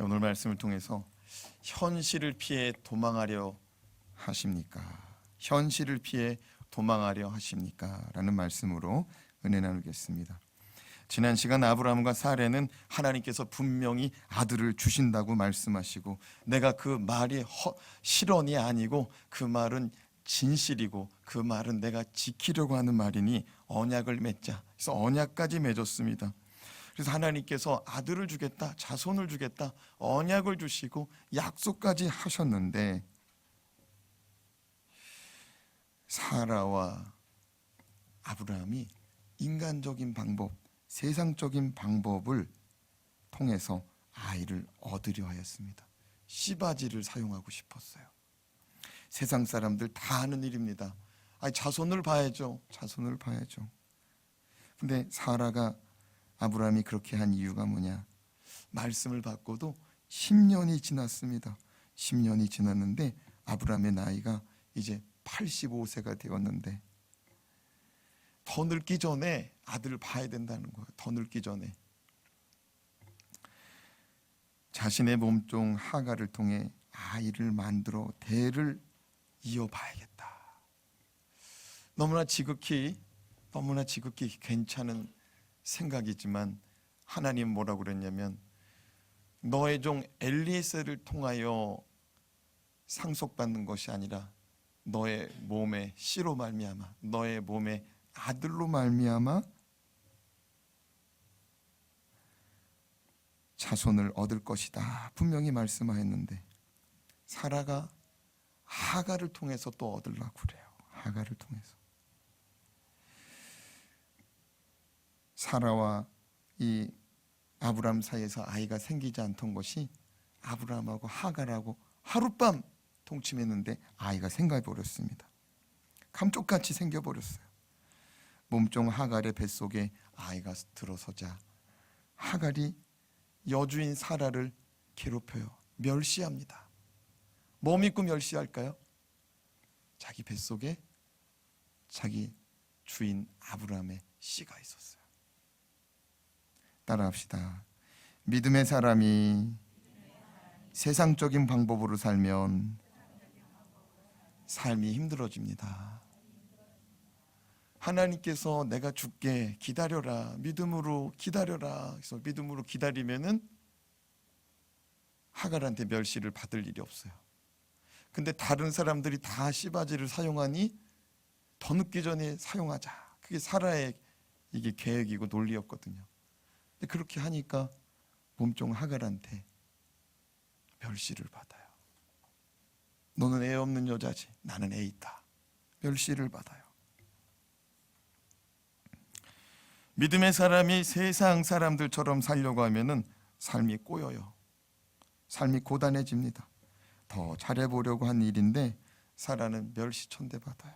오늘 말씀을 통해서 현실을 피해 도망하려 하십니까? 현실을 피해 도망하려 하십니까? 라는 말씀으로 은혜 나누겠습니다. 지난 시간 아브라함과 사레는 하나님께서 분명히 아들을 주신다고 말씀하시고, 내가 그 말이 실언이 아니고 그 말은 진실이고 그 말은 내가 지키려고 하는 말이니 언약을 맺자. 그래서 언약까지 맺었습니다. 그래서 하나님께서 아들을 주겠다, 자손을 주겠다, 언약을 주시고 약속까지 하셨는데, 사라와 아브라함이 인간적인 방법, 세상적인 방법을 통해서 아이를 얻으려 하였습니다. 씨바지를 사용하고 싶었어요. 세상 사람들 다 하는 일입니다. 자손을 봐야죠. 자손을 봐야죠. 근데 사라가 아브라함이 그렇게 한 이유가 뭐냐? 말씀을 받고도 10년이 지났습니다. 10년이 지났는데 아브라함의 나이가 이제 85세가 되었는데, 더 늙기 전에 아들을 봐야 된다는 거예요. 더 늙기 전에 자신의 몸종 하가를 통해 아이를 만들어 대를 이어봐야겠다. 너무나 지극히 괜찮은 생각이지만 하나님 뭐라고 그랬냐면, 너의 종 엘리에셀을 통하여 상속받는 것이 아니라 너의 몸의 씨로 말미암아, 너의 몸의 아들로 말미암아 자손을 얻을 것이다 분명히 말씀하였는데, 사라가 하가를 통해서 또 얻으려고 그래요. 하가를 통해서. 사라와 이 아브라함 사이에서 아이가 생기지 않던 것이 아브라함하고 하갈하고 하룻밤 통침했는데 아이가 생겨버렸습니다. 감쪽같이 생겨버렸어요. 몸종 하갈의 뱃속에 아이가 들어서자 하갈이 여주인 사라를 괴롭혀요. 멸시합니다. 뭐 믿고 멸시할까요? 자기 뱃속에 자기 주인 아브라함의 씨가 있었어요. 따라합시다. 믿음의 사람이 세상적인 방법으로 살면 삶이 힘들어집니다. 하나님께서 내가 죽게 기다려라, 믿음으로 기다려라. 그래서 믿음으로 기다리면은 하갈한테 멸시를 받을 일이 없어요. 근데 다른 사람들이 다 씨바지를 사용하니 더 늦기 전에 사용하자. 그게 사라의 이게 계획이고 논리였거든요. 근데 그렇게 하니까 몸종 하갈한테 멸시를 받아요. 너는 애 없는 여자지, 나는 애 있다. 멸시를 받아요. 믿음의 사람이 세상 사람들처럼 살려고 하면은 삶이 꼬여요. 삶이 고단해집니다. 더 잘해보려고 한 일인데 사라는 멸시천대 받아요.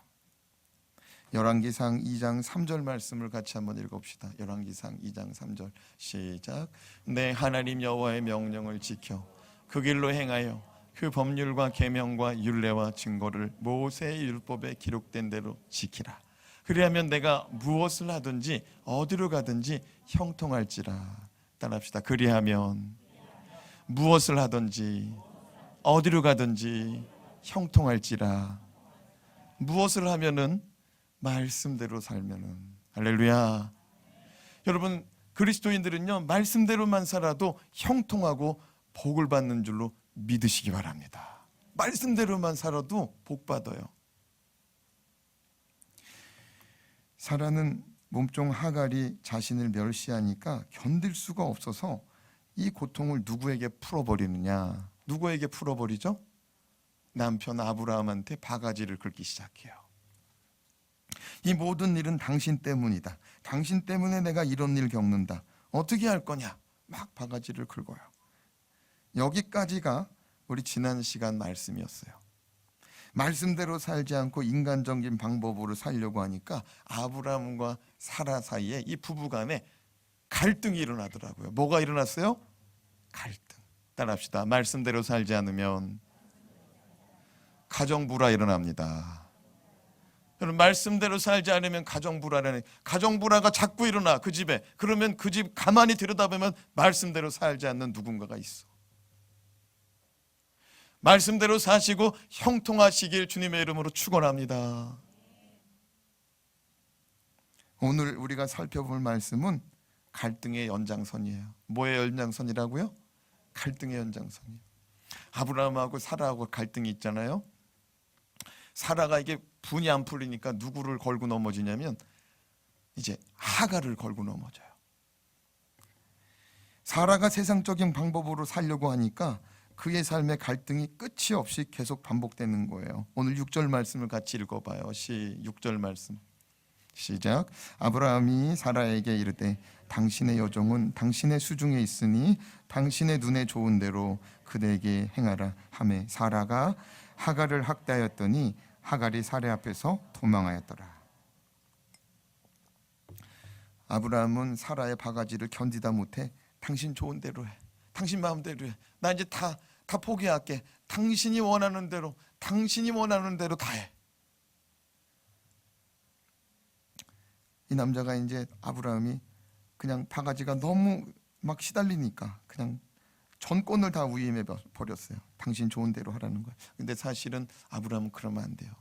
열왕기상 2장 3절 말씀을 같이 한번 읽어봅시다. 열왕기상 2장 3절 시작. 내 하나님 여호와의 명령을 지켜 그 길로 행하여 그 법률과 계명과 율례와 증거를 모세의 율법에 기록된 대로 지키라. 그리하면 내가 무엇을 하든지 어디로 가든지 형통할지라. 따라합시다. 그리하면 무엇을 하든지 어디로 가든지 형통할지라. 무엇을 하면은 말씀대로 살면은. 할렐루야. 여러분, 그리스도인들은요 말씀대로만 살아도 형통하고 복을 받는 줄로 믿으시기 바랍니다. 말씀대로만 살아도 복 받아요. 사라는 몸종 하갈이 자신을 멸시하니까 견딜 수가 없어서 이 고통을 누구에게 풀어버리느냐? 누구에게 풀어버리죠? 남편 아브라함한테 바가지를 긁기 시작해요. 이 모든 일은 당신 때문이다. 당신 때문에 내가 이런 일 겪는다. 어떻게 할 거냐? 막 바가지를 긁어요. 여기까지가 우리 지난 시간 말씀이었어요. 말씀대로 살지 않고 인간적인 방법으로 살려고 하니까 아브라함과 사라 사이에 이 부부간에 갈등이 일어나더라고요. 뭐가 일어났어요? 갈등. 따라합시다. 말씀대로 살지 않으면 가정불화 일어납니다. 여러분, 말씀대로 살지 않으면 가정불화라는, 가정불화가 자꾸 일어나 그 집에. 그러면 그 집 가만히 들여다보면 말씀대로 살지 않는 누군가가 있어. 말씀대로 사시고 형통하시길 주님의 이름으로 축원합니다. 오늘 우리가 살펴볼 말씀은 갈등의 연장선이에요. 뭐의 연장선이라고요? 갈등의 연장선이에요. 아브라함하고 사라하고 갈등이 있잖아요. 사라가 이게 분이 안 풀리니까 누구를 걸고 넘어지냐면 이제 하갈을 걸고 넘어져요. 사라가 세상적인 방법으로 살려고 하니까 그의 삶의 갈등이 끝이 없이 계속 반복되는 거예요. 오늘 6절 말씀을 같이 읽어봐요. 6절 말씀 시작. 아브라함이 사라에게 이르되 당신의 여종은 당신의 수중에 있으니 당신의 눈에 좋은 대로 그대에게 행하라 하매 사라가 하갈을 학대하였더니 하갈이 사라 앞에서 도망하였더라. 아브라함은 사라의 바가지를 견디다 못해 당신 좋은 대로 해, 당신 마음대로 해, 나 이제 다 포기할게, 당신이 원하는 대로 다 해. 이 남자가 이제 아브라함이 그냥 바가지가 너무 막 시달리니까 그냥 전권을 다 위임해 버렸어요. 당신 좋은 대로 하라는 거예요. 근데 사실은 아브라함은 그러면 안 돼요.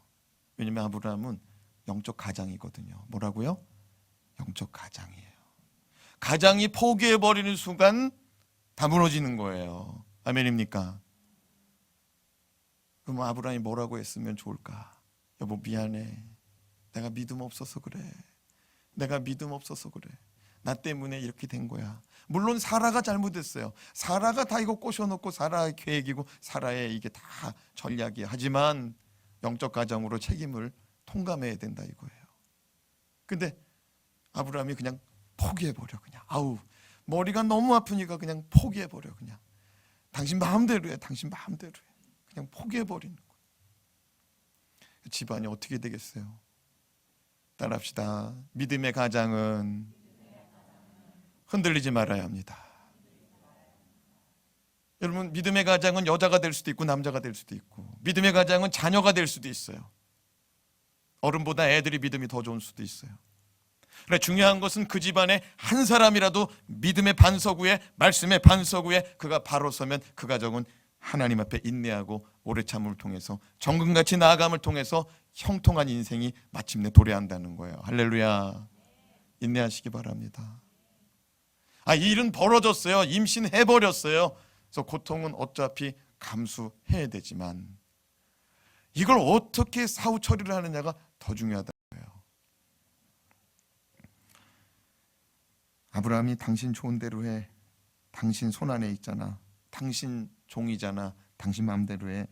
왜냐면 아브라함은 영적 가장이거든요. 뭐라고요? 영적 가장이에요. 가장이 포기해 버리는 순간 다 무너지는 거예요. 아멘입니까? 그럼 아브라함이 뭐라고 했으면 좋을까? 여보 미안해. 내가 믿음 없어서 그래. 나 때문에 이렇게 된 거야. 물론 사라가 잘못했어요. 사라가 다 이거 꼬셔놓고 사라의 계획이고 사라의 이게 다 전략이에요. 하지만 영적 가정으로 책임을 통감해야 된다 이거예요. 근데 아브라함이 그냥 포기해버려. 그냥 머리가 너무 아프니까 그냥 포기해버려. 그냥 당신 마음대로 해. 그냥 포기해버리는 거예요. 집안이 어떻게 되겠어요? 따라합시다. 믿음의 가장은 흔들리지 말아야 합니다. 여러분, 믿음의 가장은 여자가 될 수도 있고 남자가 될 수도 있고, 믿음의 가장은 자녀가 될 수도 있어요. 어른보다 애들이 믿음이 더 좋은 수도 있어요. 그러나 중요한 것은 그 집안에 한 사람이라도 믿음의 반석 위에, 말씀의 반석 위에 그가 바로 서면 그 가정은 하나님 앞에 인내하고 오래 참음을 통해서 정금같이 나아감을 통해서 형통한 인생이 마침내 도래한다는 거예요. 할렐루야. 인내하시기 바랍니다. 이 일은 벌어졌어요. 임신해버렸어요. 그래서 고통은 어차피 감수해야 되지만 이걸 어떻게 사후 처리를 하느냐가 더 중요하다는 거예요. 아브라함이 당신 좋은 대로 해. 당신 손 안에 있잖아. 당신 종이잖아. 당신 마음대로 해.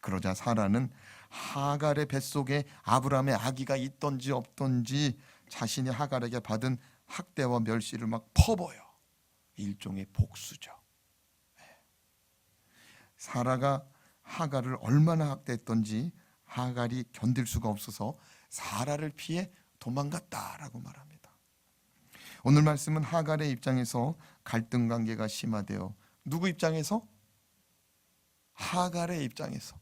그러자 사라는 하갈의 뱃속에 아브라함의 아기가 있던지 없던지 자신이 하갈에게 받은 학대와 멸시를 막 퍼버려. 일종의 복수죠. 사라가 하갈을 얼마나 학대했던지 하갈이 견딜 수가 없어서 사라를 피해 도망갔다라고 말합니다. 오늘 말씀은 하갈의 입장에서 갈등 관계가 심화되어 누구 입장에서? 하갈의 입장에서.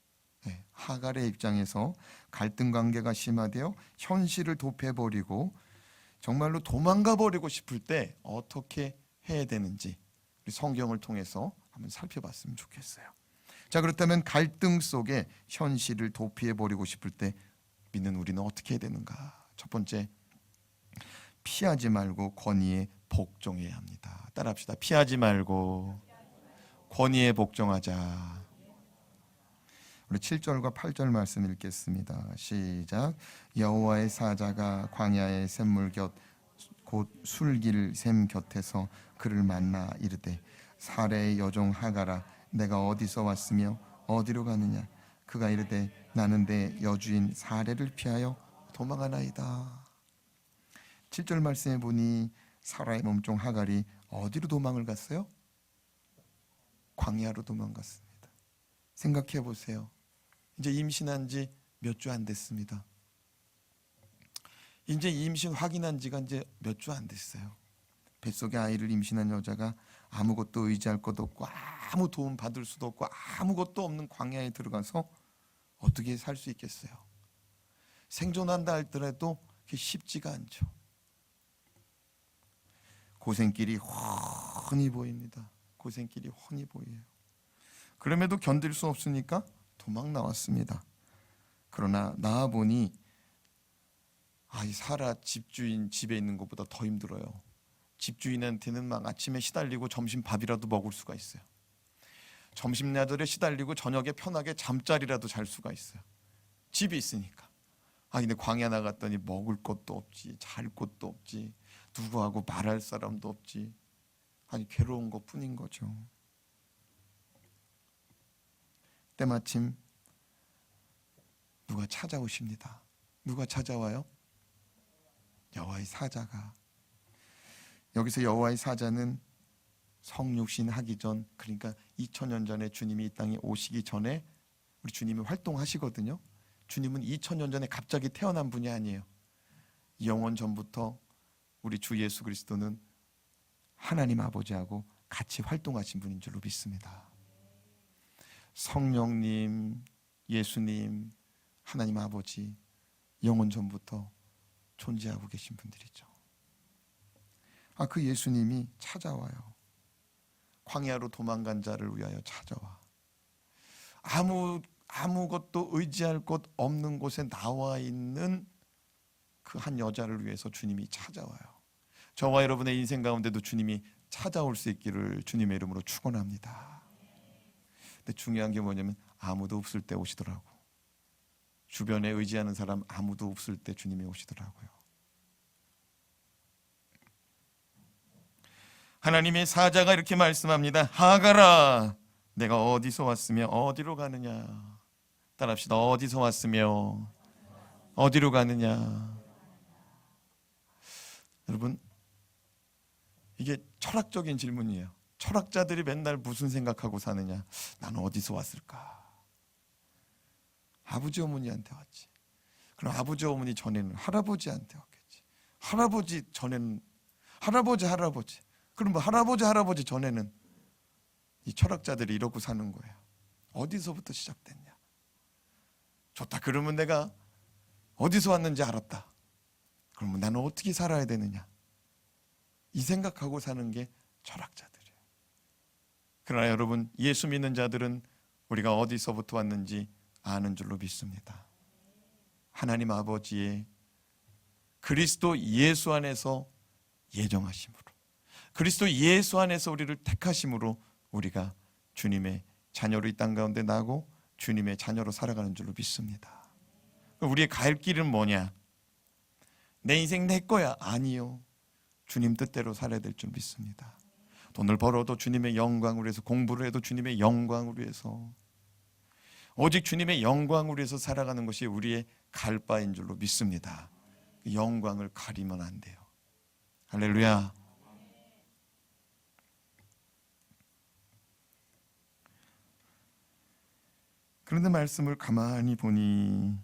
하갈의 입장에서 갈등 관계가 심화되어 현실을 도패버리고 정말로 도망가 버리고 싶을 때 어떻게 해야 되는지 우리 성경을 통해서 한번 살펴봤으면 좋겠어요. 자, 그렇다면 갈등 속에 현실을 도피해버리고 싶을 때 믿는 우리는 어떻게 해야 되는가? 첫 번째, 피하지 말고 권위에 복종해야 합니다. 따라합시다. 피하지 말고 권위에 복종하자. 우리 7절과 8절 말씀 읽겠습니다. 시작. 여호와의 사자가 광야의 샘물 곁 곧 술길 샘 곁에서 그를 만나 이르되 사레의 여종 하갈아 내가 어디서 왔으며 어디로 가느냐. 그가 이르되 나는 내 여주인 사레를 피하여 도망하나이다. 7절 말씀에 보니 사라의 몸종 하갈이 어디로 도망을 갔어요? 광야로 도망갔습니다. 생각해 보세요. 이제 임신한 지 몇 주 안 됐습니다. 이제 임신 확인한 지가 이제 몇 주 안 됐어요. 뱃속에 아이를 임신한 여자가 아무것도 의지할 것도 없고 아무 도움 받을 수도 없고 아무것도 없는 광야에 들어가서 어떻게 살 수 있겠어요? 생존한다 할더라도 그게 쉽지가 않죠. 고생길이 훤히 보입니다. 고생길이 훤히 보여요. 그럼에도 견딜 수 없으니까 도망 나왔습니다. 그러나 나와 보니 이 사라 집주인 집에 있는 것보다 더 힘들어요. 집주인한테는 막 아침에 시달리고 점심 밥이라도 먹을 수가 있어요. 점심야들에 시달리고 저녁에 편하게 잠자리라도 잘 수가 있어요. 집이 있으니까. 근데 광야 나갔더니 먹을 것도 없지, 잘 곳도 없지, 누구하고 말할 사람도 없지. 괴로운 것뿐인 거죠. 때마침 누가 찾아오십니다. 누가 찾아와요? 여호와의 사자가. 여기서 여호와의 사자는 성육신 하기 전, 그러니까 2000년 전에 주님이 이 땅에 오시기 전에 우리 주님이 활동하시거든요. 주님은 2000년 전에 갑자기 태어난 분이 아니에요. 영원 전부터 우리 주 예수 그리스도는 하나님 아버지하고 같이 활동하신 분인 줄로 믿습니다. 성령님, 예수님, 하나님 아버지 영원 전부터 존재하고 계신 분들이죠. 그 예수님이 찾아와요. 광야로 도망간 자를 위하여 찾아와. 아무것도 의지할 곳 없는 곳에 나와 있는 그 한 여자를 위해서 주님이 찾아와요. 저와 여러분의 인생 가운데도 주님이 찾아올 수 있기를 주님의 이름으로 축원합니다. 근데 중요한 게 뭐냐면 아무도 없을 때 오시더라고. 주변에 의지하는 사람 아무도 없을 때 주님이 오시더라고요. 하나님의 사자가 이렇게 말씀합니다. 하가라, 내가 어디서 왔으며 어디로 가느냐. 따라합시다. 어디서 왔으며 어디로 가느냐. 여러분, 이게 철학적인 질문이에요. 철학자들이 맨날 무슨 생각하고 사느냐. 나는 어디서 왔을까? 아버지 어머니한테 왔지. 그럼 아버지 어머니 전에는 할아버지한테 왔겠지. 할아버지 전에는 할아버지. 그럼 할아버지 전에는 이 철학자들이 이러고 사는 거예요. 어디서부터 시작됐냐. 좋다. 그러면 내가 어디서 왔는지 알았다. 그러면 나는 어떻게 살아야 되느냐. 이 생각하고 사는 게 철학자들이에요. 그러나 여러분, 예수 믿는 자들은 우리가 어디서부터 왔는지 아는 줄로 믿습니다. 하나님 아버지의 그리스도 예수 안에서 예정하심으로, 그리스도 예수 안에서 우리를 택하심으로 우리가 주님의 자녀로 이 땅 가운데 나고 주님의 자녀로 살아가는 줄로 믿습니다. 우리의 갈 길은 뭐냐? 내 인생 내 거야? 아니요. 주님 뜻대로 살아야 될 줄 믿습니다. 돈을 벌어도 주님의 영광을 위해서, 공부를 해도 주님의 영광을 위해서, 오직 주님의 영광을 위해서 살아가는 것이 우리의 갈 바인 줄로 믿습니다. 영광을 가리면 안 돼요. 할렐루야. 그런데 말씀을 가만히 보니,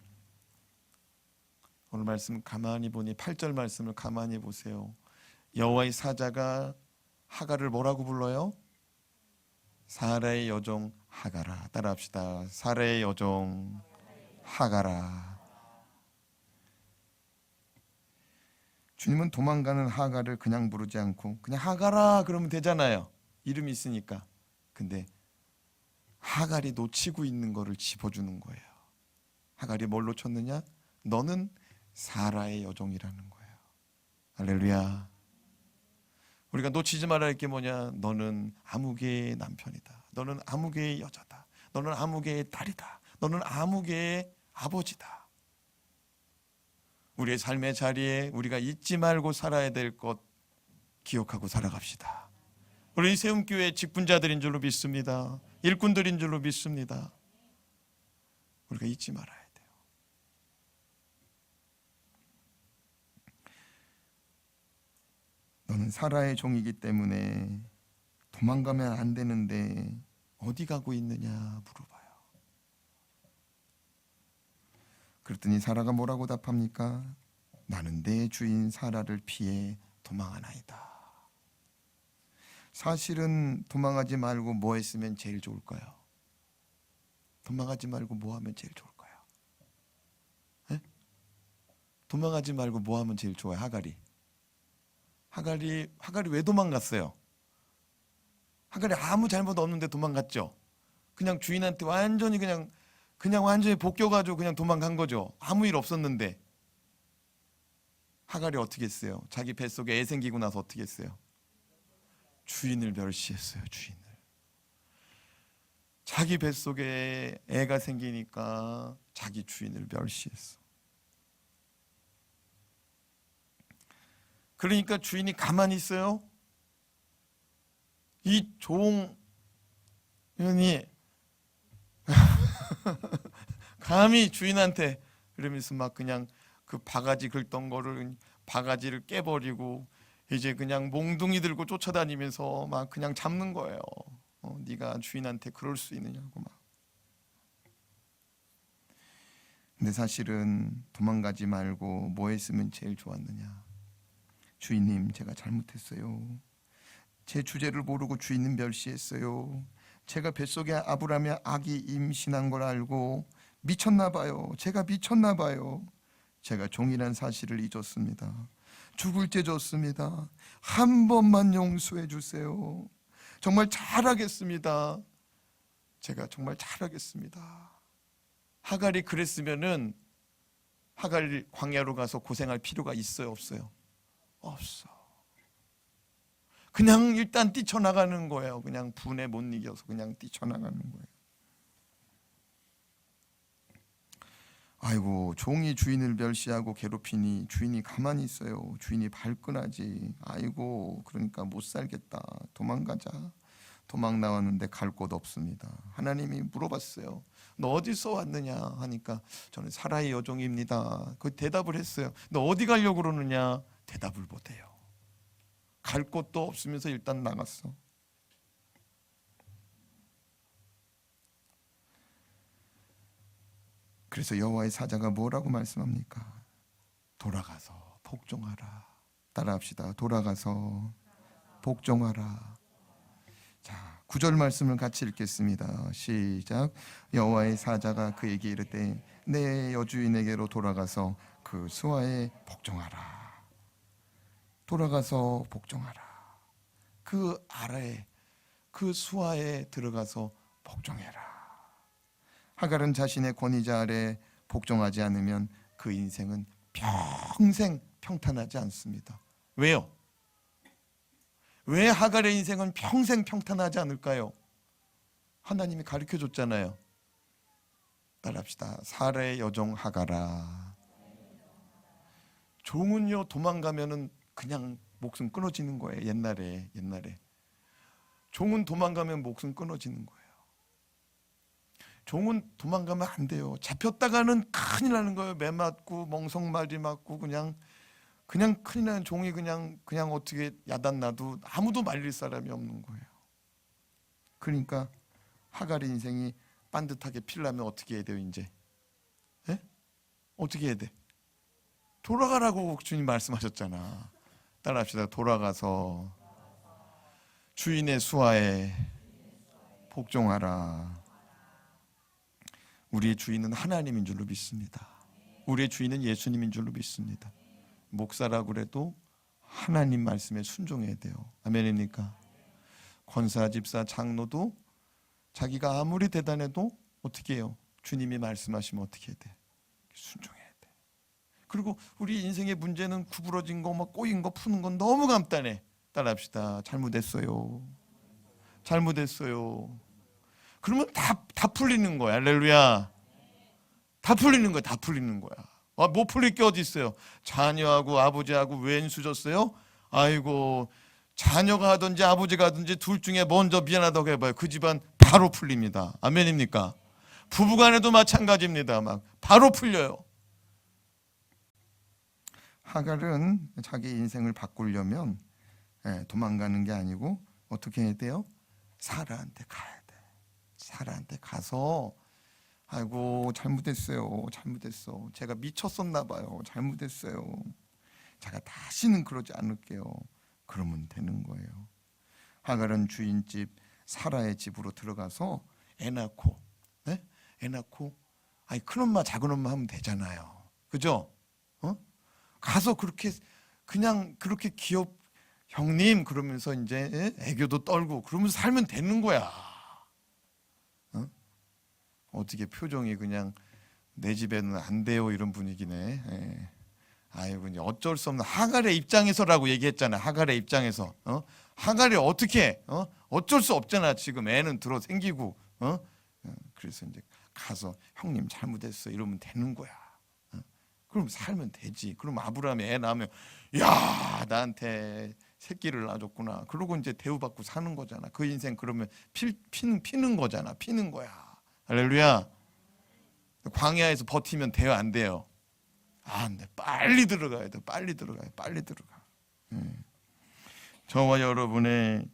오늘 말씀 가만히 보니 8절 말씀을 가만히 보세요. 여호와의 사자가 하갈을 뭐라고 불러요? 사라의 여종 하갈아. 따라합시다. 사라의 여종 하갈아. 주님은 도망가는 하갈을 그냥 부르지 않고 그냥 하갈아 그러면 되잖아요. 이름이 있으니까. 근데 하갈이 놓치고 있는 거를 짚어주는 거예요. 하갈이 뭘 놓쳤느냐? 너는 사라의 여종이라는 거예요. 할렐루야. 우리가 놓치지 말아야 할 게 뭐냐? 너는 아무개의 남편이다. 너는 아무개의 여자다. 너는 아무개의 딸이다. 너는 아무개의 아버지다. 우리의 삶의 자리에 우리가 잊지 말고 살아야 될 것 기억하고 살아갑시다. 우리 세움교회 직분자들인 줄로 믿습니다. 일꾼들인 줄로 믿습니다. 우리가 잊지 말아야 돼요. 너는 사라의 종이기 때문에 도망가면 안 되는데 어디 가고 있느냐 물어봐요. 그랬더니 사라가 뭐라고 답합니까? 나는 내 주인 사라를 피해 도망하나이다. 사실은 도망하지 말고 뭐 했으면 제일 좋을까요? 도망하지 말고 뭐 하면 제일 좋을까요? 에? 도망하지 말고 뭐 하면 제일 좋아요? 하갈이 왜 도망갔어요? 하갈이 아무 잘못 없는데 도망갔죠. 그냥 주인한테 완전히 그냥 완전히 복겨가지고 그냥 도망간 거죠. 아무 일 없었는데. 하갈이 어떻게 했어요? 자기 뱃속에 애 생기고 나서 어떻게 했어요? 주인을 멸시했어요. 주인을. 자기 뱃속에 애가 생기니까 자기 주인을 멸시했어. 그러니까 주인이 가만히 있어요? 이 종이 감히 주인한테 그러면서 막 그냥 그 바가지 긁던 거를 바가지를 깨버리고 이제 그냥 몽둥이 들고 쫓아다니면서 막 그냥 잡는 거예요. 네가 주인한테 그럴 수 있느냐고 막. 근데 사실은 도망가지 말고 뭐 했으면 제일 좋았느냐? 주인님, 제가 잘못했어요. 제 주제를 모르고 주인은 멸시했어요. 제가 뱃속에 아브라함의 아기 임신한 걸 알고 미쳤나 봐요. 제가 미쳤나 봐요. 제가 종이란 사실을 잊었습니다. 죽을 죄 졌습니다. 한 번만 용서해 주세요. 정말 잘하겠습니다. 제가 정말 잘하겠습니다. 하갈이 그랬으면은 하갈이 광야로 가서 고생할 필요가 있어요, 없어요? 없어. 그냥 일단 뛰쳐나가는 거예요. 그냥 분에 못 이겨서 그냥 뛰쳐나가는 거예요. 아이고, 종이 주인을 멸시하고 괴롭히니 주인이 가만히 있어요. 주인이 발끈하지. 아이고, 그러니까 못 살겠다. 도망가자. 도망 나왔는데 갈 곳 없습니다. 하나님이 물어봤어요. 너 어디서 왔느냐 하니까 저는 사라의 여종입니다. 그 대답을 했어요. 너 어디 가려고 그러느냐? 대답을 못해요. 갈 곳도 없으면서 일단 나갔어. 그래서 여호와의 사자가 뭐라고 말씀합니까? 돌아가서 복종하라. 따라합시다. 돌아가서 복종하라. 자, 9절 말씀을 같이 읽겠습니다. 시작. 여호와의 사자가 그에게 이르되 내 여주인에게로 돌아가서 그 수하에 복종하라. 돌아가서 복종하라. 그 아래에 그 수하에 들어가서 복종해라. 하갈은 자신의 권위자 아래 복종하지 않으면 그 인생은 평생 평탄하지 않습니다. 왜요? 왜 하갈의 인생은 평생 평탄하지 않을까요? 하나님이 가르쳐줬잖아요. 따라합시다. 사라의 여종 하갈아. 종은요, 도망가면은 그냥 목숨 끊어지는 거예요. 옛날에 종은 도망가면 목숨 끊어지는 거예요. 종은 도망가면 안 돼요. 잡혔다가는 큰일 나는 거예요. 매 맞고 멍석말이 맞고 그냥 큰일 나는 종이 그냥 어떻게 야단 나도 아무도 말릴 사람이 없는 거예요. 그러니까 하갈의 인생이 반듯하게 필라면 어떻게 해야 돼요? 이제 어떻게 해야 돼? 돌아가라고 주님 말씀하셨잖아. 따라합시다. 돌아가서 주인의 수하에 복종하라. 우리의 주인은 하나님인 줄로 믿습니다. 우리의 주인은 예수님인 줄로 믿습니다. 목사라고 그래도 하나님 말씀에 순종해야 돼요. 아멘입니까? 권사, 집사, 장로도 자기가 아무리 대단해도 어떻게 해요? 주님이 말씀하시면 어떻게 해야 돼? 순종해야 돼. 그리고 우리 인생의 문제는 구부러진 거, 막 꼬인 거 푸는 건 너무 간단해. 따라합시다. 잘못했어요. 그러면 다 풀리는 거야. 할렐루야. 다 풀리는 거야. 못 풀릴 게 어디 있어요? 자녀하고 아버지하고 왼수 졌어요? 아이고, 자녀가 하든지 아버지가 하든지 둘 중에 먼저 미안하다고 해봐요. 그 집안 바로 풀립니다. 아멘입니까? 부부간에도 마찬가지입니다. 막 바로 풀려요. 하갈은 자기 인생을 바꾸려면 도망가는 게 아니고 어떻게 해야 돼요? 사라한테 가야 돼. 사라한테 가서 아이고, 잘못했어요. 제가 미쳤었나 봐요. 잘못했어요. 제가 다시는 그러지 않을게요. 그러면 되는 거예요. 하갈은 주인집 사라의 집으로 들어가서 애 낳고 아니, 큰엄마 작은엄마 하면 되잖아요. 그죠? 가서 그렇게 기업 형님 그러면서 이제 애교도 떨고 그러면서 살면 되는 거야. 어떻게 표정이 그냥 내 집에는 안 돼요 이런 분위기네. 예. 아이고 이제 어쩔 수 없는 하갈의 입장에서라고 얘기했잖아요. 하갈의 입장에서 하갈이 어떻게 어쩔 수 없잖아. 지금 애는 들어 생기고 그래서 이제 가서 형님 잘못했어 이러면 되는 거야. 그럼 살면 되지. 그럼 아브라함이 애 낳으면 야 나한테 새끼를 낳아줬구나. 그러고 이제 대우받고 사는 거잖아. 그 인생 그러면 피는 거잖아. 피는 거야. 할렐루야. 광야에서 버티면 돼요 안 돼요? 안 돼. 빨리 들어가야 돼. 빨리 들어가요. 빨리 들어가. 저와 여러분의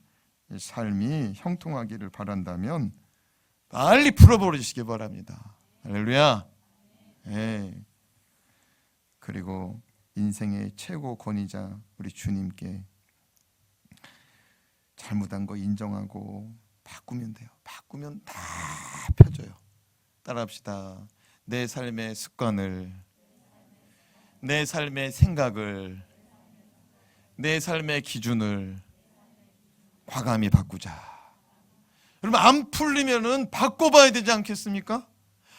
삶이 형통하기를 바란다면 빨리 풀어버리시기 바랍니다. 할렐루야. 예. 그리고 인생의 최고 권위자 우리 주님께 잘못한 거 인정하고 바꾸면 돼요. 바꾸면 다 펴져요. 따라합시다. 내 삶의 습관을, 내 삶의 생각을, 내 삶의 기준을 과감히 바꾸자. 그러면 안 풀리면은 바꿔봐야 되지 않겠습니까?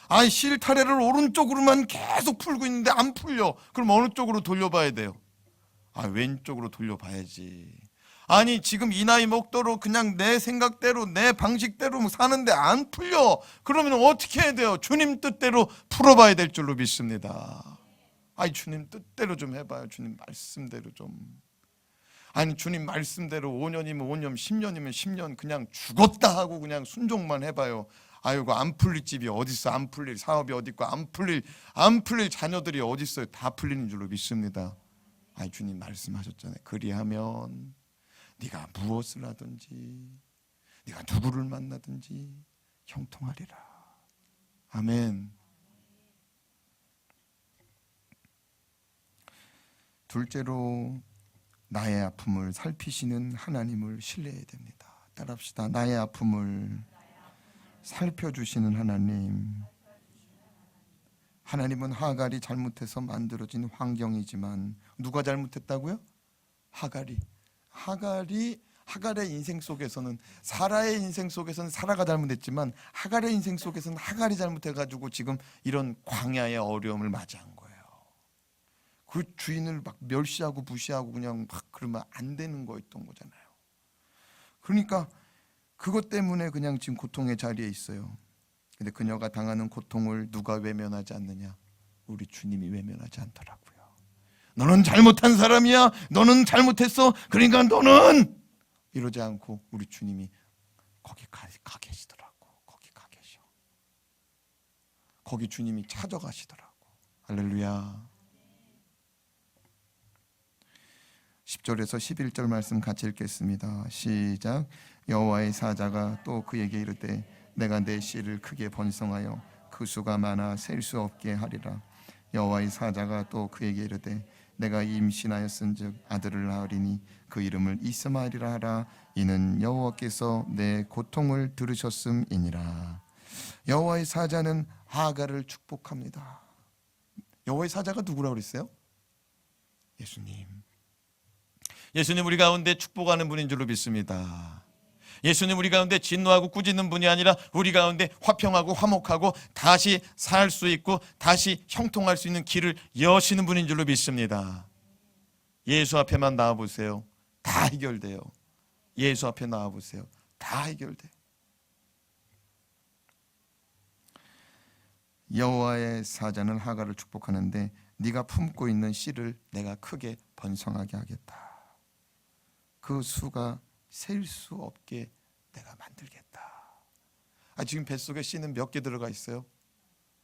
아니 실타래를 오른쪽으로만 계속 풀고 있는데 안 풀려. 그럼 어느 쪽으로 돌려봐야 돼요? 왼쪽으로 돌려봐야지. 아니 지금 이 나이 먹도록 그냥 내 생각대로 내 방식대로 사는데 안 풀려. 그러면 어떻게 해야 돼요? 주님 뜻대로 풀어봐야 될 줄로 믿습니다. 주님 뜻대로 좀 해봐요. 주님 말씀대로 좀. 주님 말씀대로 5년이면 5년, 10년이면 10년 그냥 죽었다 하고 그냥 순종만 해봐요. 아이고 안 풀릴 집이 어디 있어? 안 풀릴 사업이 어디 있고 안 풀릴 자녀들이 어디 있어요? 다 풀리는 줄로 믿습니다. 주님 말씀하셨잖아요. 그리하면 네가 무엇을 하든지 네가 누구를 만나든지 형통하리라. 아멘. 둘째로 나의 아픔을 살피시는 하나님을 신뢰해야 됩니다. 따라합시다. 나의 아픔을 살펴주시는 하나님. 하나님은 하갈이 잘못해서 만들어진 환경이지만 누가 잘못했다고요? 하갈의 인생 속에서는 사라의 인생 속에서는 사라가 잘못했지만 하갈의 인생 속에서는 하갈이 잘못해가지고 지금 이런 광야의 어려움을 맞이한 거예요. 그 주인을 막 멸시하고 무시하고 그냥 막 그러면 안 되는 거였던 거잖아요. 그러니까 그것 때문에 그냥 지금 고통의 자리에 있어요. 근데 그녀가 당하는 고통을 누가 외면하지 않느냐? 우리 주님이 외면하지 않더라고요. 너는 잘못한 사람이야. 너는 잘못했어. 그러니까 너는 이러지 않고 우리 주님이 거기 가 계시더라고. 거기 가 계셔. 거기 주님이 찾아가시더라고. 할렐루야. 10절에서 11절 말씀 같이 읽겠습니다. 시작. 여호와의 사자가 또 그에게 이르되 내가 내 씨를 크게 번성하여 그 수가 많아 셀 수 없게 하리라. 여호와의 사자가 또 그에게 이르되 내가 임신하였은즉 아들을 낳으리니 그 이름을 이스마엘이라 하라. 이는 여호와께서 내 고통을 들으셨음이니라. 여호와의 사자는 하갈을 축복합니다. 여호와의 사자가 누구라고 그랬어요? 예수님 우리 가운데 축복하는 분인 줄로 믿습니다. 예수님 우리 가운데 진노하고 꾸짖는 분이 아니라 우리 가운데 화평하고 화목하고 다시 살 수 있고 다시 형통할 수 있는 길을 여시는 분인 줄로 믿습니다. 예수 앞에만 나와보세요. 다 해결돼요. 예수 앞에 나와보세요. 다 해결돼요. 여호와의 사자는 하갈을 축복하는데 네가 품고 있는 씨를 내가 크게 번성하게 하겠다. 그 수가 셀 수 없게 내가 만들겠다. 지금 뱃속에 씨는 몇 개 들어가 있어요?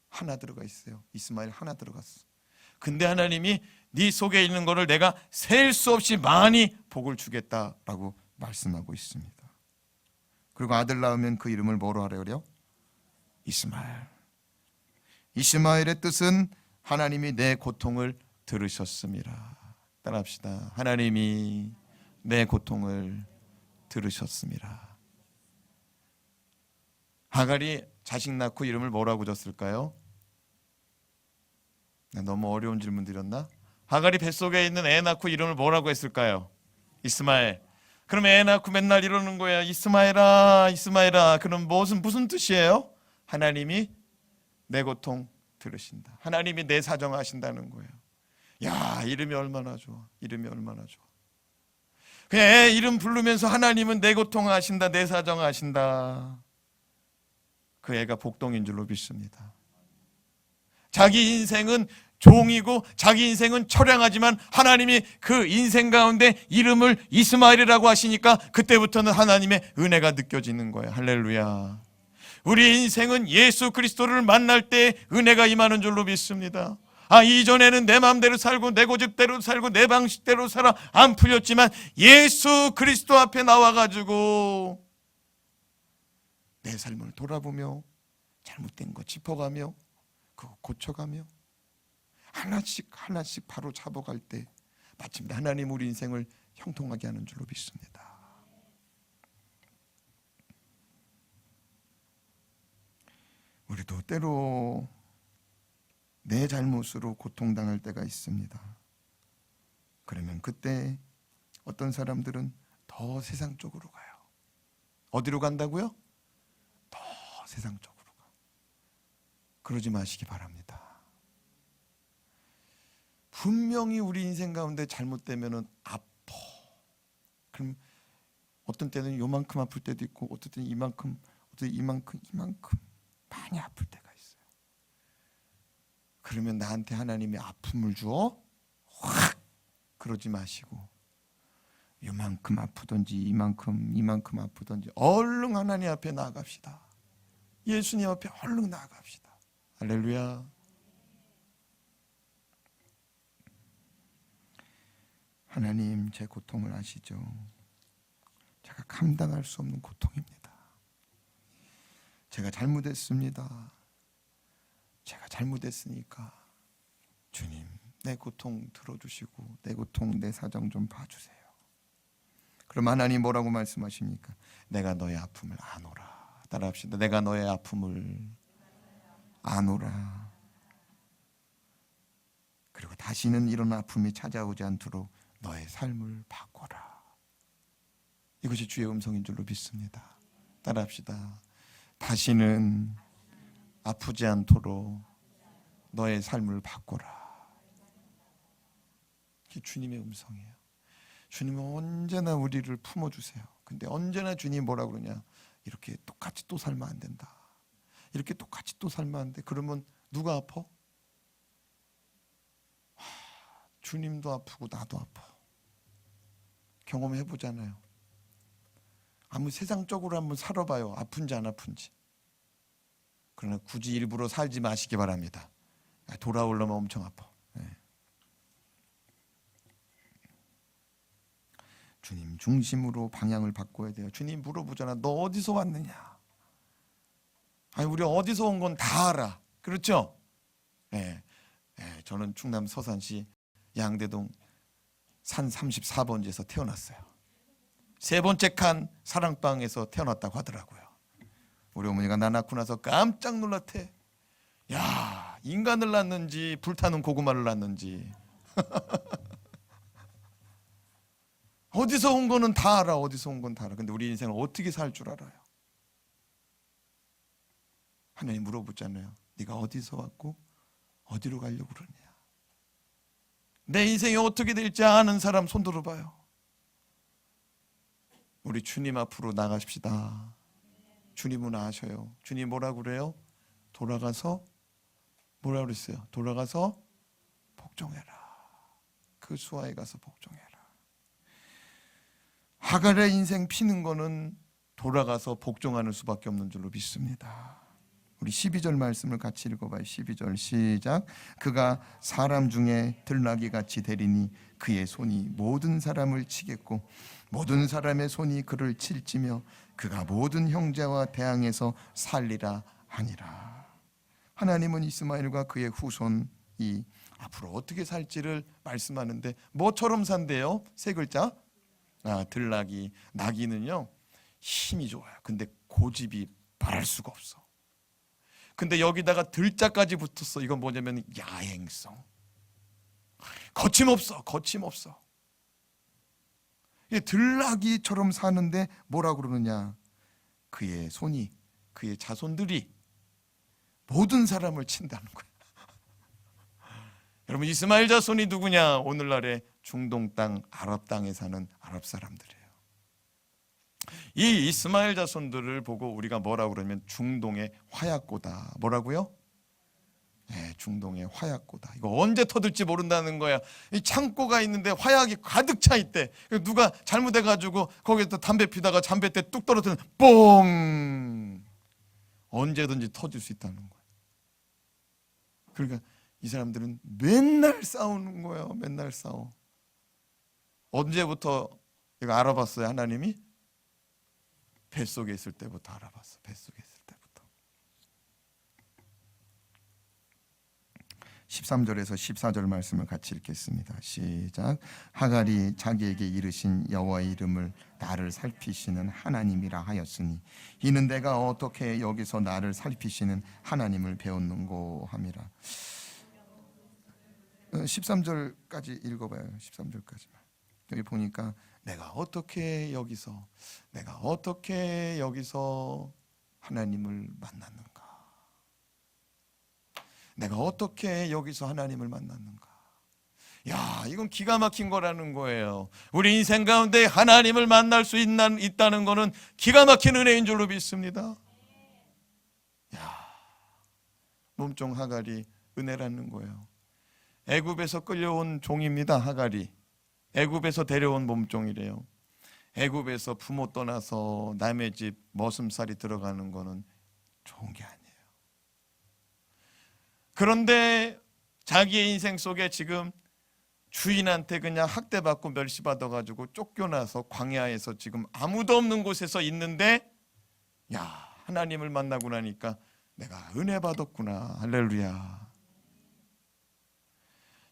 하나 들어가 있어요. 이스마엘 하나 들어갔어. 근데 하나님이 네 속에 있는 거를 내가 셀 수 없이 많이 복을 주겠다라고 말씀하고 있습니다. 그리고 아들 낳으면 그 이름을 뭐로 하라 그래요? 이스마엘. 이스마엘의 뜻은 하나님이 내 고통을 들으셨습니다. 따라합시다. 하나님이 내 고통을 들으셨습니다. 하갈이 자식 낳고 이름을 뭐라고 줬을까요? 너무 어려운 질문 드렸나? 하갈이 뱃속에 있는 애 낳고 이름을 뭐라고 했을까요? 이스마엘. 그럼 애 낳고 맨날 이러는 거야. 이스마엘아, 이스마엘아. 그럼 무슨 뜻이에요? 하나님이 내 고통 들으신다. 하나님이 내 사정 아신다는 거예요. 야, 이름이 얼마나 좋아. 이름이 얼마나 좋아. 그냥 애 이름 부르면서 하나님은 내 고통 아신다, 내 사정 아신다. 그 애가 복동인 줄로 믿습니다. 자기 인생은 종이고 자기 인생은 처량하지만 하나님이 그 인생 가운데 이름을 이스마엘이라고 하시니까 그때부터는 하나님의 은혜가 느껴지는 거예요. 할렐루야. 우리 인생은 예수 그리스도를 만날 때 은혜가 임하는 줄로 믿습니다. 이전에는 내 마음대로 살고 내 고집대로 살고 내 방식대로 살아 안 풀렸지만 예수 그리스도 앞에 나와가지고 내 삶을 돌아보며 잘못된 거 짚어가며 그거 고쳐가며 하나씩 하나씩 바로 잡아갈 때 마침내 하나님 우리 인생을 형통하게 하는 줄로 믿습니다. 우리도 때로 내 잘못으로 고통당할 때가 있습니다. 그러면 그때 어떤 사람들은 더 세상 쪽으로 가요. 어디로 간다고요? 더 세상 쪽으로 가. 그러지 마시기 바랍니다. 분명히 우리 인생 가운데 잘못되면은 아파. 그럼 어떤 때는 요만큼 아플 때도 있고 어떤 때는 이만큼, 어떤 때는 이만큼 많이 아플 때가 있어요. 그러면 나한테 하나님이 아픔을 주어? 확! 그러지 마시고 요만큼 아프든지 이만큼 아프든지 얼른 하나님 앞에 나아갑시다. 예수님 앞에 얼른 나아갑시다. 할렐루야. 하나님 제 고통을 아시죠? 제가 감당할 수 없는 고통입니다. 제가 잘못했습니다. 제가 잘못했으니까 주님 내 고통 들어주시고 내 고통 내 사정 좀 봐주세요. 그럼 하나님 뭐라고 말씀하십니까? 내가 너의 아픔을 아노라. 따라합시다. 내가 너의 아픔을 아노라. 그리고 다시는 이런 아픔이 찾아오지 않도록 너의 삶을 바꿔라. 이것이 주의 음성인 줄로 믿습니다. 따라합시다. 다시는 아프지 않도록 너의 삶을 바꿔라. 이게 주님의 음성이에요. 주님은 언제나 우리를 품어주세요. 근데 언제나 주님이 뭐라 그러냐? 이렇게 똑같이 또 살면 안 된다. 이렇게 똑같이 또 살면 안 돼. 그러면 누가 아파? 주님도 아프고 나도 아파. 경험해보잖아요. 한번 세상적으로 한번 살아봐요. 아픈지 안 아픈지. 그러나 굳이 일부러 살지 마시기 바랍니다. 돌아오려면 엄청 아파. 주님 중심으로 방향을 바꿔야 돼요. 주님 물어보잖아. 너 어디서 왔느냐? 우리 어디서 온 건 다 알아. 그렇죠? 저는 충남 서산시 양대동 산 34번지에서 태어났어요. 세 번째 칸 사랑방에서 태어났다고 하더라고요. 우리 어머니가 나 낳고 나서 깜짝 놀랐대. 야, 인간을 낳는지 불타는 고구마를 낳는지. 어디서 온 거는 다 알아. 어디서 온 건 다 알아. 근데 우리 인생을 어떻게 살 줄 알아요? 하나님 물어보잖아요. 네가 어디서 왔고 어디로 가려고 그러냐? 내 인생이 어떻게 될지 아는 사람 손 들어봐요. 우리 주님 앞으로 나가십시다. 주님은 아셔요. 주님 뭐라 그래요? 돌아가서 뭐라 그랬어요? 돌아가서 복종해라. 그 수하에 가서 복종해라. 하갈의 인생 피는 거는 돌아가서 복종하는 수밖에 없는 줄로 믿습니다. 우리 12절 말씀을 같이 읽어봐요. 12절 시작. 그가 사람 중에 들나귀같이 되리니 그의 손이 모든 사람을 치겠고 모든 사람의 손이 그를 칠지며 그가 모든 형제와 대항해서 살리라 하니라. 하나님은 이스마엘과 그의 후손이 앞으로 어떻게 살지를 말씀하는데 뭐처럼 산대요? 세 글자. 들나귀. 나귀는요 힘이 좋아요. 근데 고집이 바랄 수가 없어. 근데 여기다가 들자까지 붙었어. 이건 뭐냐면 야행성. 거침없어. 들나귀처럼 사는데 뭐라 그러느냐? 그의 손이, 그의 자손들이 모든 사람을 친다는 거예요. 여러분, 이스마엘 자손이 누구냐? 오늘날의 중동 땅, 아랍 땅에 사는 아랍 사람들이에요. 이 이스마엘 자손들을 보고 우리가 뭐라고 그러면 중동의 화약고다. 뭐라고요? 네, 중동의 화약고다. 이거 언제 터질지 모른다는 거야. 이 창고가 있는데 화약이 가득 차 있대. 누가 잘못해가지고 거기서 담배 피다가 담배대 뚝 떨어뜨리면 뽕! 언제든지 터질 수 있다는 거야. 그러니까 이 사람들은 맨날 싸우는 거예요. 맨날 싸워. 언제부터 이거 알아봤어요? 하나님이? 뱃속에 있을 때부터 알아봤어. 뱃속에 있을 때부터. 13절에서 14절 말씀을 같이 읽겠습니다. 시작. 하갈이 자기에게 이르신 여호와의 이름을 나를 살피시는 하나님이라 하였으니 이는 내가 어떻게 여기서 나를 살피시는 하나님을 배웠는고 함이라. 13절까지 읽어봐요. 13절까지만. 여기 보니까 내가 어떻게 여기서 하나님을 만났는가? 내가 어떻게 여기서 하나님을 만났는가? 야, 이건 기가 막힌 거라는 거예요. 우리 인생 가운데 하나님을 만날 수 있다는 거는 기가 막힌 은혜인 줄로 믿습니다. 야, 몸종 하갈이 은혜라는 거예요. 애굽에서 끌려온 종입니다. 하갈이 애굽에서 데려온 몸종이래요. 애굽에서 부모 떠나서 남의 집 머슴살이 들어가는 거는 좋은 게 아니에요. 그런데 자기의 인생 속에 지금 주인한테 그냥 학대받고 멸시받아가지고 쫓겨나서 광야에서 지금 아무도 없는 곳에서 있는데, 야, 하나님을 만나고 나니까 내가 은혜 받았구나. 할렐루야.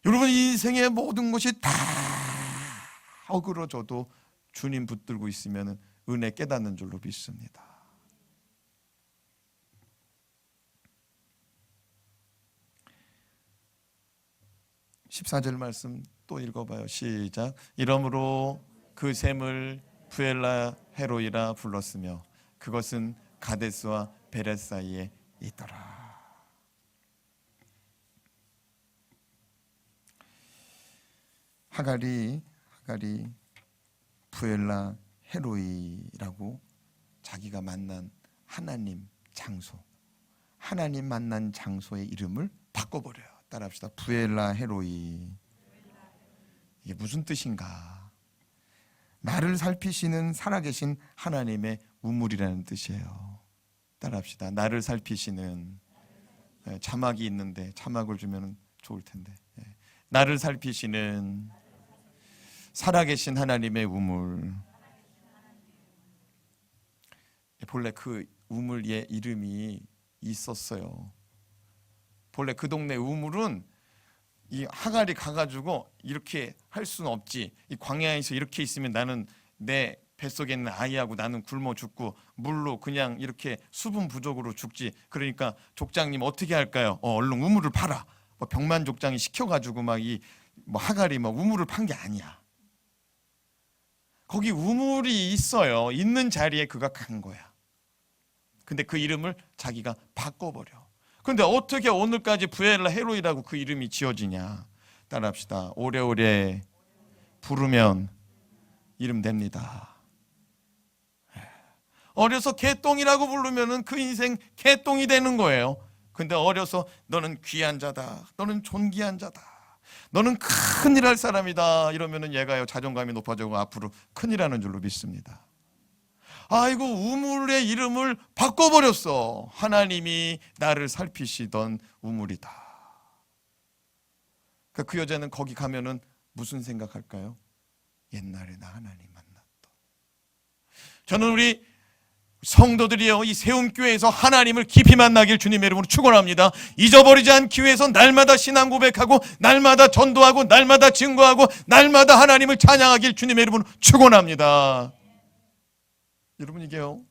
여러분, 인생의 모든 것이 다 어그러져도 주님 붙들고 있으면 은혜 깨닫는 줄로 믿습니다. (14절) 말씀 또 읽어봐요. 시작. 이러므로 그 샘을 부엘라 헤로이라 불렀으며 그것은 가데스와 베렛 사이에 있더라. 하갈이 부엘라 헤로이라고 자기가 만난 하나님 장소, 하나님 만난 장소의 이름을 바꿔버려요. 따라합시다. 부엘라 헤로이. 이게 무슨 뜻인가? 나를 살피시는 살아계신 하나님의 우물이라는 뜻이에요. 따라합시다. 나를 살피시는. 자막이 있는데 자막을 주면 좋을 텐데. 나를 살피시는 살아계신 하나님의 우물. 본래 그 우물의 이름이 있었어요. 본래 그 동네 우물은 이 하갈이 가가지고 이렇게 할 수는 없지. 이 광야에서 이렇게 있으면 나는 내 뱃속에 있는 아이하고 나는 굶어 죽고 물로 그냥 이렇게 수분 부족으로 죽지. 그러니까 족장님 어떻게 할까요? 얼른 우물을 파라. 병만 족장이 시켜가지고 막 이 하갈이 막 우물을 판 게 아니야. 거기 우물이 있어요. 있는 자리에 그가 간 거야. 근데 그 이름을 자기가 바꿔버려. 근데 어떻게 오늘까지 부엘라 헤로이라고 그 이름이 지어지냐? 따라합시다. 오래오래 부르면 이름 됩니다. 어려서 개똥이라고 부르면은 그 인생 개똥이 되는 거예요. 근데 어려서 너는 귀한 자다, 너는 존귀한 자다, 너는 큰일 할 사람이다 이러면은 얘가요 자존감이 높아지고 앞으로 큰일 하는 줄로 믿습니다. 아이고, 우물의 이름을 바꿔버렸어. 하나님이 나를 살피시던 우물이다. 그 여자는 거기 가면은 무슨 생각할까요? 옛날에 나 하나님 만났던. 저는 우리 성도들이요, 이 세움교회에서 하나님을 깊이 만나길 주님의 이름으로 축원합니다. 잊어버리지 않기 위해서 날마다 신앙 고백하고 날마다 전도하고 날마다 증거하고 날마다 하나님을 찬양하길 주님의 이름으로 축원합니다. 여러분, 이게요,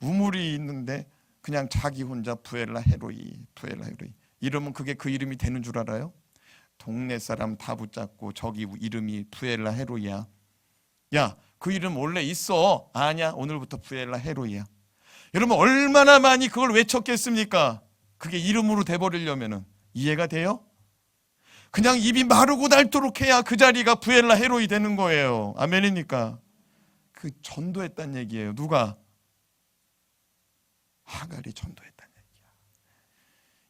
우물이 있는데 그냥 자기 혼자 부엘라 헤로이 이러면 그게 그 이름이 되는 줄 알아요? 동네 사람 다 붙잡고 저기 이름이 부엘라 헤로이야. 야, 그 이름 원래 있어. 아니야, 오늘부터 부엘라 헤로이야. 여러분, 얼마나 많이 그걸 외쳤겠습니까? 그게 이름으로 돼버리려면은 이해가 돼요? 그냥 입이 마르고 닳도록 해야 그 자리가 부엘라 헤로이 되는 거예요. 아멘이니까. 그 전도했단 얘기예요. 누가? 하갈이 전도했단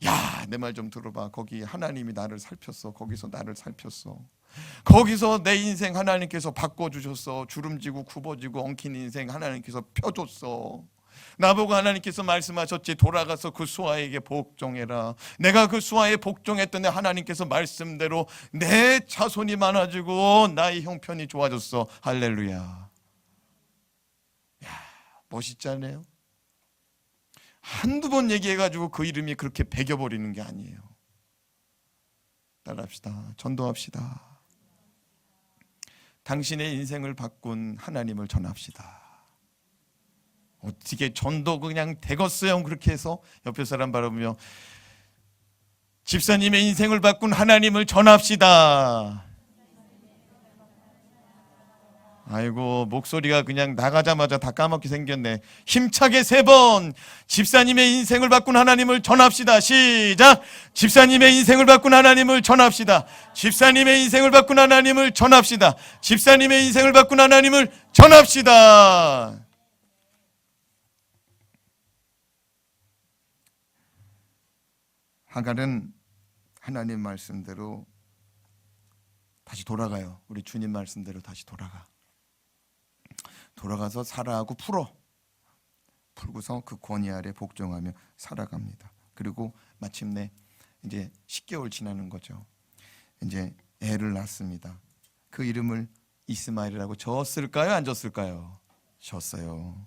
얘기야. 야, 내 말 좀 들어봐. 거기 하나님이 나를 살폈어. 거기서 나를 살폈어. 거기서 내 인생 하나님께서 바꿔주셨어. 주름지고 굽어지고 엉킨 인생 하나님께서 펴줬어. 나보고 하나님께서 말씀하셨지. 돌아가서 그 수하에게 복종해라. 내가 그 수하에 복종했더니 하나님께서 말씀대로 내 자손이 많아지고 나의 형편이 좋아졌어. 할렐루야. 야, 멋있잖아요. 한두 번 얘기해가지고 그 이름이 그렇게 배겨버리는 게 아니에요. 따라합시다. 전도합시다. 당신의 인생을 바꾼 하나님을 전합시다. 어떻게 전도 그냥 되겠어요? 그렇게 해서 옆에 사람 바라보며 집사님의 인생을 바꾼 하나님을 전합시다. 아이고, 목소리가 그냥 나가자마자 다 까맣게 생겼네. 힘차게 3번 집사님의 인생을 바꾼 하나님을 전합시다. 시작. 집사님의 인생을 바꾼 하나님을 전합시다. 집사님의 인생을 바꾼 하나님을 전합시다. 집사님의 인생을 바꾼 하나님을 전합시다. 하갈은 하나님 말씀대로 다시 돌아가요. 우리 주님 말씀대로 다시 돌아가서 사라하고 풀고서 그 권위 아래 복종하며 살아갑니다. 그리고 마침내 이제 10개월 지나는 거죠. 이제 애를 낳습니다. 그 이름을 이스마엘이라고 졌을까요? 안 졌을까요? 졌어요.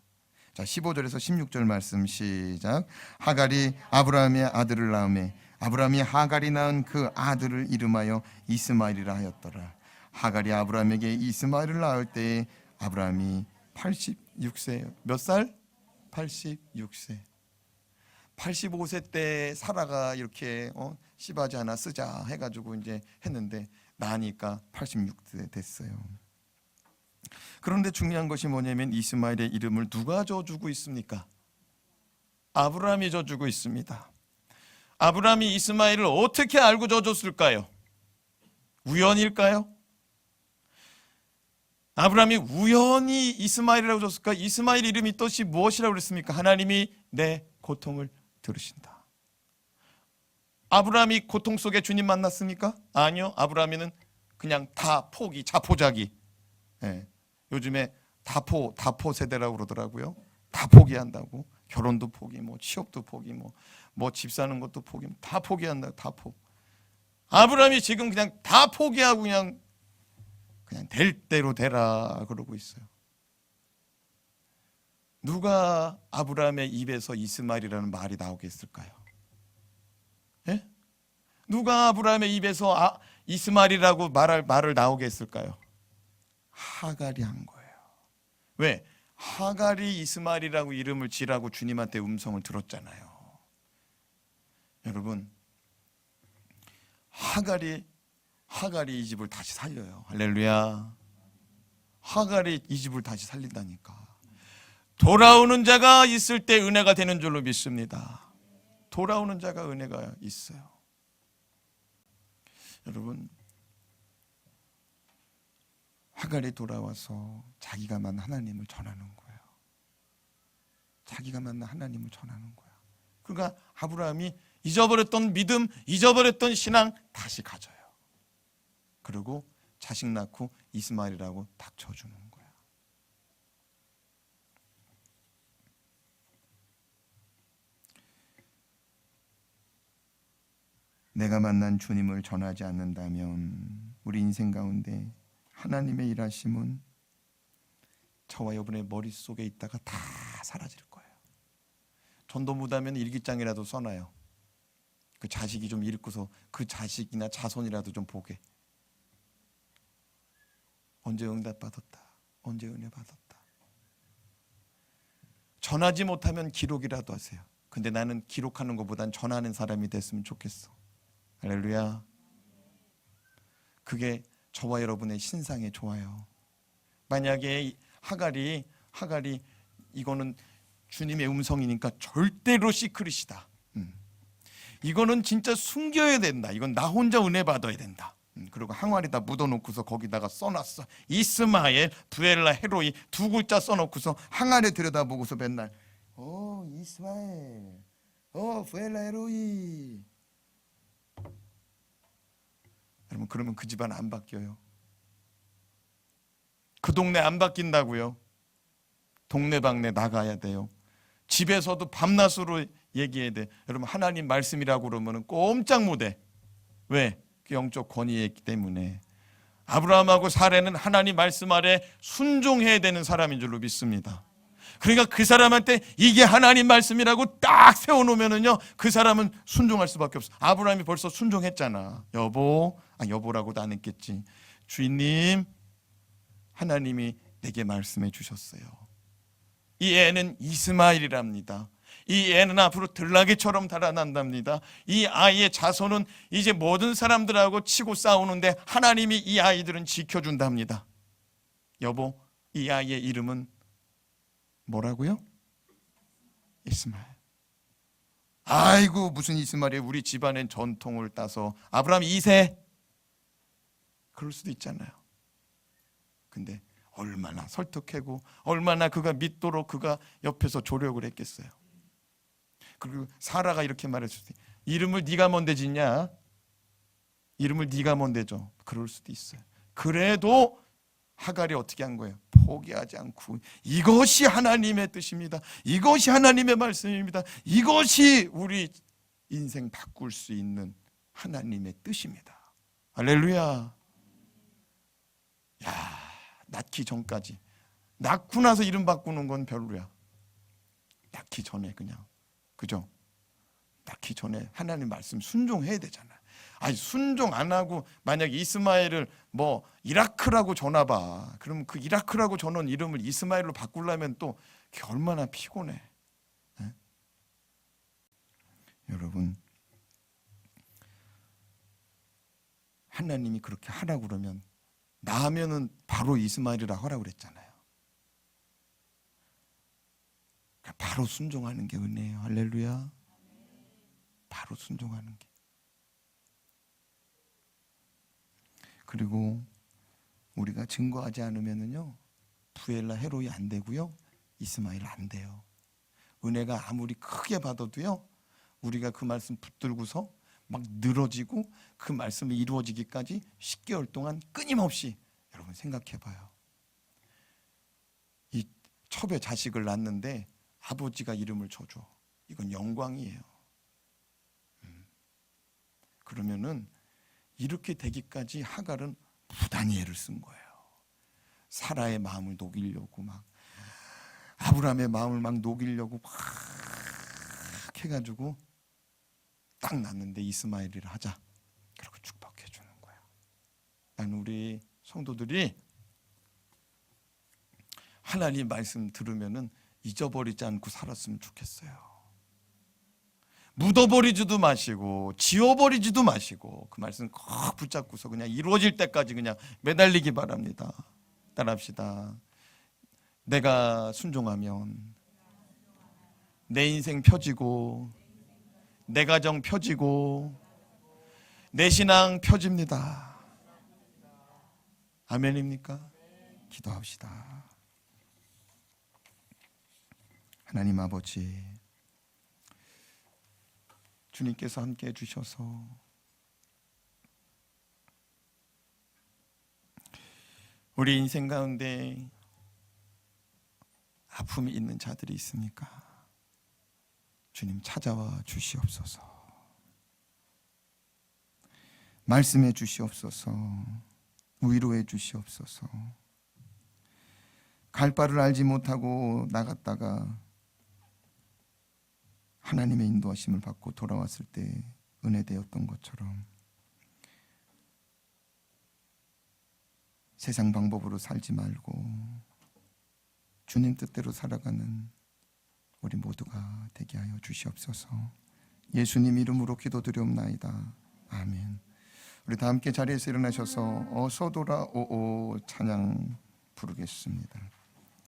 자, 15절에서 16절 말씀 시작. 하갈이 아브라함의 아들을 낳으매 아브라함이 하갈이 낳은 그 아들을 이름하여 이스마엘이라 하였더라. 하갈이 아브라함에게 이스마엘을 낳을 때에 아브라함이 86세. 몇 살? 86세. 85세 때 사라가 이렇게 씨바지 하나 쓰자 해가지고 이제 했는데 나니까 86세 됐어요. 그런데 중요한 것이 뭐냐면 이스마엘의 이름을 누가 져주고 있습니까? 아브라함이 져주고 있습니다. 아브라함이 이스마엘을 어떻게 알고 져줬을까요? 우연일까요? 아브라함이 우연히 이스마엘이라고 줬을까? 이스마엘 이름이 뜻이 무엇이라고 그랬습니까? 하나님이 내 고통을 들으신다. 아브라함이 고통 속에 주님 만났습니까? 아니요. 아브라함이는 그냥 다 포기, 자포자기. 네. 요즘에 다포 세대라고 그러더라고요. 다 포기한다고. 결혼도 포기, 뭐 취업도 포기, 뭐 집 사는 것도 포기, 다 포기한다. 다 포기. 아브라함이 지금 그냥 다 포기하고 그냥 될 대로 되라 그러고 있어요. 누가 아브라함의 입에서 이스마엘이라는 말이 나오겠을까요? 예? 누가 아브라함의 입에서 이스마엘이라고 말을 나오게 했을까요? 하갈이 한 거예요. 왜? 하갈이 이스마엘이라고 이름을 지라고 주님한테 음성을 들었잖아요. 여러분, 하갈이 이 집을 다시 살려요. 할렐루야. 하갈이 이 집을 다시 살린다니까. 돌아오는 자가 있을 때 은혜가 되는 줄로 믿습니다. 돌아오는 자가 은혜가 있어요. 여러분, 하갈이 돌아와서 자기가 만난 하나님을 전하는 거예요. 자기가 만난 하나님을 전하는 거야. 그러니까 아브라함이 잊어버렸던 믿음, 잊어버렸던 신앙 다시 가져요. 그리고 자식 낳고 이스마엘이라고 닥쳐주는 거야. 내가 만난 주님을 전하지 않는다면 우리 인생 가운데 하나님의 일하심은 저와 여러분의 머릿속에 있다가 다 사라질 거예요. 전도 무다면 일기장이라도 써놔요. 그 자식이 좀 읽고서 그 자식이나 자손이라도 좀 보게. 언제 응답 받았다. 언제 은혜 받았다. 전하지 못하면 기록이라도 하세요. 근데 나는 기록하는 것보단 전하는 사람이 됐으면 좋겠어. 할렐루야. 그게 저와 여러분의 신상에 좋아요. 만약에 하갈이 이거는 주님의 음성이니까 절대로 시크릿이다. 이거는 진짜 숨겨야 된다. 이건 나 혼자 은혜 받아야 된다. 그리고 항아리에다 묻어놓고서 거기다가 써놨어. 이스마엘, 부엘라, 헤로이 두 글자 써놓고서 항아리에 들여다보고서 맨날 이스마엘, 부엘라, 헤로이. 여러분, 그러면 그 집안 안 바뀌어요. 그 동네 안 바뀐다고요. 동네방네 나가야 돼요. 집에서도 밤낮으로 얘기해야 돼. 여러분, 하나님 말씀이라고 그러면 꼼짝 못해. 왜? 그 영적 권위에 있기 때문에. 아브라함하고 사례는 하나님 말씀 아래 순종해야 되는 사람인 줄로 믿습니다. 그러니까 그 사람한테 이게 하나님 말씀이라고 딱 세워놓으면은요, 그 사람은 순종할 수밖에 없어. 아브라함이 벌써 순종했잖아. 여보라고도 안 했겠지. 주인님, 하나님이 내게 말씀해 주셨어요. 이 애는 이스마엘이랍니다. 이 애는 앞으로 들나귀처럼 달아난답니다. 이 아이의 자손은 이제 모든 사람들하고 치고 싸우는데 하나님이 이 아이들은 지켜준답니다. 여보, 이 아이의 이름은 뭐라고요? 이스마엘. 아이고, 무슨 이스마엘이에요. 우리 집안의 전통을 따서 아브라함 2세. 그럴 수도 있잖아요. 근데 얼마나 설득하고 얼마나 그가 믿도록 그가 옆에서 조력을 했겠어요. 그리고 사라가 이렇게 말했을 때, 이름을 네가 뭔데 짓냐? 이름을 네가 뭔데 줘? 그럴 수도 있어요. 그래도 하갈이 어떻게 한 거예요? 포기하지 않고, 이것이 하나님의 뜻입니다. 이것이 하나님의 말씀입니다. 이것이 우리 인생 바꿀 수 있는 하나님의 뜻입니다. 할렐루야. 야, 낳기 전까지. 낳고 나서 이름 바꾸는 건 별로야. 낳기 전에 그냥, 그죠? 낳기 전에 하나님 말씀 순종해야 되잖아. 아니, 순종 안 하고 만약 이스마엘을 뭐 이라크라고 전화봐. 그럼 그 이라크라고 전원 이름을 이스마엘로 바꾸려면 또 그게 얼마나 피곤해. 네? 여러분, 하나님이 그렇게 하라고 그러면, 나하면은 바로 이스마엘이라고 하라고 그랬잖아요. 그러니까 바로 순종하는 게 은혜예요. 할렐루야. 바로 순종하는 게. 그리고 우리가 증거하지 않으면은요, 부엘라, 헤로이 안 되고요, 이스마엘 안 돼요. 은혜가 아무리 크게 받아도요, 우리가 그 말씀 붙들고서 막 늘어지고 그 말씀이 이루어지기까지 10개월 동안 끊임없이, 여러분 생각해봐요. 이 첩의 자식을 낳는데 아버지가 이름을 줘줘. 이건 영광이에요. 그러면은 이렇게 되기까지 하갈은 부단히 애를 쓴 거예요. 사라의 마음을 녹이려고, 막 아브라함의 마음을 막 녹이려고 막 해가지고 딱 낳는데 이스마엘이라 하자. 그리고 축복해 주는 거야. 나는 우리 성도들이 하나님 말씀 들으면은 잊어버리지 않고 살았으면 좋겠어요. 묻어버리지도 마시고 지워버리지도 마시고 그 말씀 꼭 붙잡고서 그냥 이루어질 때까지 그냥 매달리기 바랍니다. 따라합시다. 내가 순종하면 내 인생 펴지고 내 가정 펴지고 내 신앙 펴집니다. 아멘입니까? 기도합시다. 하나님 아버지, 주님께서 함께 해주셔서 우리 인생 가운데 아픔이 있는 자들이 있습니까? 주님 찾아와 주시옵소서. 말씀해 주시옵소서. 위로해 주시옵소서. 갈 바를 알지 못하고 나갔다가 하나님의 인도하심을 받고 돌아왔을 때 은혜되었던 것처럼 세상 방법으로 살지 말고 주님 뜻대로 살아가는 우리 모두가 되게 하여 주시옵소서. 예수님 이름으로 기도드리옵나이다. 아멘. 우리 다 함께 자리에서 일어나셔서 어서 돌아오오 찬양 부르겠습니다.